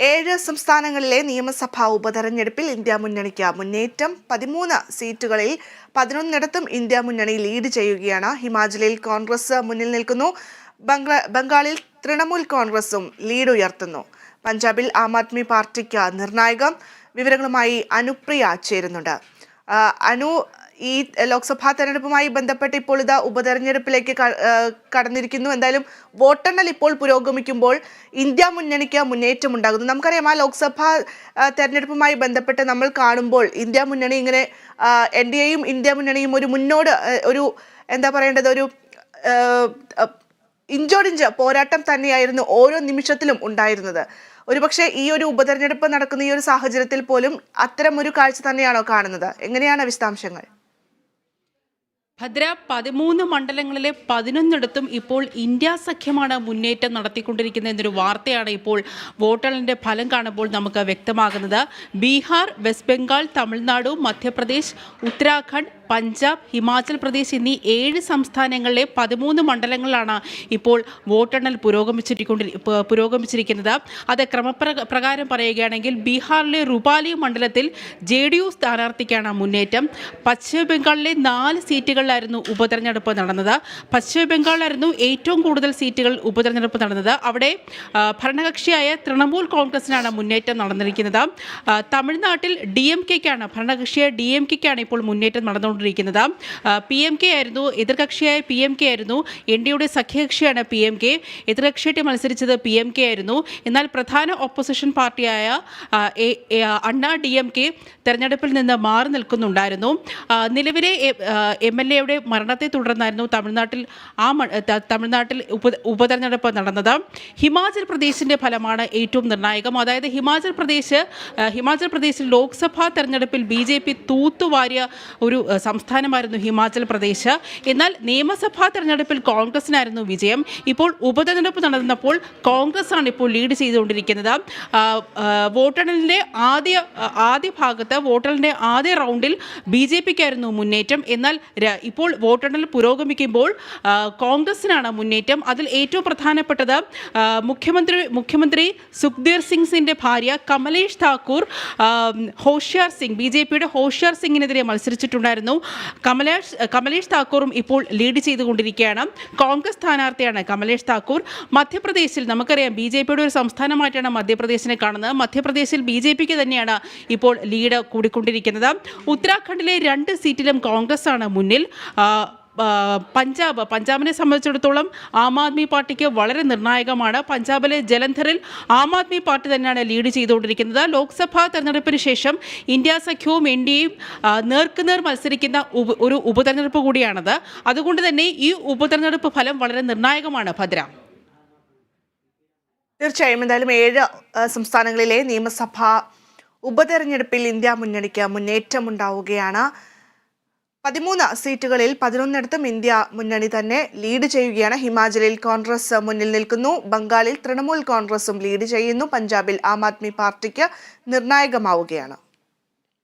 7 സംസ്ഥാനങ്ങളിലെ നിയമസഭാ ഉപതെരഞ്ഞെടുപ്പിൽ ഇന്ത്യ മുന്നണിക്ക് മുന്നേറ്റം. 13 സീറ്റുകളിൽ 11 ഇന്ത്യ മുന്നണി ലീഡ് ചെയ്യുകയാണ്. ഹിമാചലിൽ കോൺഗ്രസ് മുന്നിൽ നിൽക്കുന്നു. ബംഗാളിൽ തൃണമൂൽ കോൺഗ്രസും ലീഡ് ഉയർത്തുന്നു. പഞ്ചാബിൽ ആം ആദ്മി പാർട്ടിക്ക് നിർണായകം. വിവരങ്ങളുമായി അനുപ്രിയ ചേരുന്നുണ്ട്. അനു, ഈ ലോക്സഭാ തെരഞ്ഞെടുപ്പുമായി ബന്ധപ്പെട്ട് ഇപ്പോൾ ഇത് ഉപതെരഞ്ഞെടുപ്പിലേക്ക് കടന്നിരിക്കുന്നു. എന്തായാലും വോട്ടെണ്ണൽ ഇപ്പോൾ പുരോഗമിക്കുമ്പോൾ ഇന്ത്യ മുന്നണിക്ക് മുന്നേറ്റം ഉണ്ടാകുന്നു. നമുക്കറിയാം, ആ ലോക്സഭാ തെരഞ്ഞെടുപ്പുമായി ബന്ധപ്പെട്ട് നമ്മൾ കാണുമ്പോൾ ഇന്ത്യ മുന്നണി ഇങ്ങനെ NDAയും ഇന്ത്യ മുന്നണിയും ഒരു എന്താ പറയേണ്ടത്, ഒരു ഇഞ്ചോടിഞ്ച് പോരാട്ടം തന്നെയായിരുന്നു ഓരോ നിമിഷത്തിലും ഉണ്ടായിരുന്നത്. ഒരുപക്ഷെ ഈ ഒരു ഉപതെരഞ്ഞെടുപ്പ് നടക്കുന്ന ഈ ഒരു സാഹചര്യത്തിൽ പോലും അത്തരം ഒരു കാഴ്ച തന്നെയാണോ കാണുന്നത്? എങ്ങനെയാണ് വിശദാംശങ്ങൾ? ഭദ്ര, 13 മണ്ഡലങ്ങളിലെ 11 ഇപ്പോൾ ഇന്ത്യ സഖ്യമാണ് മുന്നേറ്റം നടത്തിക്കൊണ്ടിരിക്കുന്നത് എന്നൊരു വാർത്തയാണ് ഇപ്പോൾ വോട്ടെണ്ണലിന്റെ ഫലം കാണുമ്പോൾ നമുക്ക് വ്യക്തമാകുന്നത്. ബീഹാർ, വെസ്റ്റ് ബംഗാൾ, തമിഴ്നാട്, മധ്യപ്രദേശ്, ഉത്തരാഖണ്ഡ്, പഞ്ചാബ്, ഹിമാചൽ പ്രദേശ് എന്നീ 7 സംസ്ഥാനങ്ങളിലെ 13 മണ്ഡലങ്ങളിലാണ് ഇപ്പോൾ വോട്ടെണ്ണൽ പുരോഗമിച്ചിരിക്കുന്നത്. അത് ക്രമപ്രകാരം പറയുകയാണെങ്കിൽ ബീഹാറിലെ റുപാലി മണ്ഡലത്തിൽ JDU സ്ഥാനാർത്ഥിക്കാണ് മുന്നേറ്റം. പശ്ചിമ ബംഗാളിലെ 4 സീറ്റുകളിലായിരുന്നു ഉപതെരഞ്ഞെടുപ്പ് നടന്നത്. പശ്ചിമ ബംഗാളിലായിരുന്നു ഏറ്റവും കൂടുതൽ സീറ്റുകൾ ഉപതെരഞ്ഞെടുപ്പ് നടന്നത്. അവിടെ ഭരണകക്ഷിയായ തൃണമൂൽ കോൺഗ്രസിനാണ് മുന്നേറ്റം നടന്നിരിക്കുന്നത്. തമിഴ്നാട്ടിൽ ഭരണകക്ഷിയായ DMK-ക്കാണ് ഇപ്പോൾ മുന്നേറ്റം നടന്നുകൊണ്ടിരിക്കുന്നത്. PMK ആയിരുന്നു എതിർകക്ഷിയായ PMK ആയിരുന്നു. NDAയുടെ സഖ്യകക്ഷിയാണ് PMK. എതിർകക്ഷിയായിട്ട് മത്സരിച്ചത് PMK ആയിരുന്നു. എന്നാൽ പ്രധാന ഓപ്പോസിഷൻ പാർട്ടിയായ അണ്ണാ DMK തെരഞ്ഞെടുപ്പിൽ നിന്ന് മാറി നിൽക്കുന്നുണ്ടായിരുന്നു. നിലവിലെ MLAയുടെ മരണത്തെ തുടർന്നായിരുന്നു തമിഴ്നാട്ടിൽ ഉപതെരഞ്ഞെടുപ്പ് നടന്നത്. ഹിമാചൽ പ്രദേശിന്റെ ഫലമാണ് ഏറ്റവും നിർണായകം. അതായത് ഹിമാചൽ പ്രദേശിൽ ലോക്സഭാ തെരഞ്ഞെടുപ്പിൽ BJP തൂത്തുവാരിയ ഒരു സംസ്ഥാനമായിരുന്നു ഹിമാചൽ പ്രദേശ്. എന്നാൽ നിയമസഭാ തെരഞ്ഞെടുപ്പിൽ കോൺഗ്രസിനായിരുന്നു വിജയം. ഇപ്പോൾ ഉപതെരഞ്ഞെടുപ്പ് നടന്നപ്പോൾ കോൺഗ്രസ് ആണ് ഇപ്പോൾ ലീഡ് ചെയ്തുകൊണ്ടിരിക്കുന്നത്. വോട്ടെണ്ണലിന്റെ ആദ്യ ഭാഗത്ത് വോട്ടെണ്ണലിന്റെ ആദ്യ റൗണ്ടിൽ BJP-ക്കായിരുന്നു മുന്നേറ്റം. എന്നാൽ ഇപ്പോൾ വോട്ടെണ്ണൽ പുരോഗമിക്കുമ്പോൾ കോൺഗ്രസിനാണ് മുന്നേറ്റം. അതിൽ ഏറ്റവും പ്രധാനപ്പെട്ടത് മുഖ്യമന്ത്രി സുഖ്ബീർ സിംഗിന്റെ ഭാര്യ കമലേഷ് താക്കൂർ ഹോഷിയാർ സിംഗ്, BJP-യുടെ ഹോഷിയാർ സിംഗിനെതിരെ മത്സരിച്ചിട്ടുണ്ടായിരുന്നു. കമലേഷ് താക്കൂറും ഇപ്പോൾ ലീഡ് ചെയ്തുകൊണ്ടിരിക്കുകയാണ്. കോൺഗ്രസ് സ്ഥാനാർത്ഥിയാണ് കമലേഷ് താക്കൂർ. മധ്യപ്രദേശിൽ നമുക്കറിയാം BJP-യുടെ ഒരു സംസ്ഥാനമായിട്ടാണ് മധ്യപ്രദേശിനെ കാണുന്നത്. മധ്യപ്രദേശിൽ BJP-ക്ക് തന്നെയാണ് ഇപ്പോൾ ലീഡ് കൂടിക്കൊണ്ടിരിക്കുന്നത്. ഉത്തരാഖണ്ഡിലെ 2 സീറ്റിലും കോൺഗ്രസ് ആണ് മുന്നിൽ. പഞ്ചാബിനെ സംബന്ധിച്ചിടത്തോളം ആം ആദ്മി പാർട്ടിക്ക് വളരെ നിർണായകമാണ്. പഞ്ചാബിലെ ജലന്ധറിൽ ആം ആദ്മി പാർട്ടി തന്നെയാണ് ലീഡ് ചെയ്തുകൊണ്ടിരിക്കുന്നത്. ലോക്സഭാ തെരഞ്ഞെടുപ്പിന് ശേഷം ഇന്ത്യ സഖ്യവും NDAയും നേർക്കുനേർ മത്സരിക്കുന്ന ഒരു ഉപതെരഞ്ഞെടുപ്പ് കൂടിയാണത്. അതുകൊണ്ട് തന്നെ ഈ ഉപതെരഞ്ഞെടുപ്പ് ഫലം വളരെ നിർണായകമാണ്. ഭദ്ര, തീർച്ചയായും എന്തായാലും 7 സംസ്ഥാനങ്ങളിലെ നിയമസഭാ ഉപതെരഞ്ഞെടുപ്പിൽ ഇന്ത്യ മുന്നണിക്ക് മുന്നേറ്റമുണ്ടാവുകയാണ്. 13 സീറ്റുകളിൽ 11 ഇന്ത്യ മുന്നണി തന്നെ ലീഡ് ചെയ്യുകയാണ്. ഹിമാചലിൽ കോൺഗ്രസ് മുന്നിൽ നിൽക്കുന്നു. ബംഗാളിൽ തൃണമൂൽ കോൺഗ്രസും ലീഡ് ചെയ്യുന്നു. പഞ്ചാബിൽ ആം ആദ്മി പാർട്ടിക്ക് നിർണായകമാവുകയാണ്.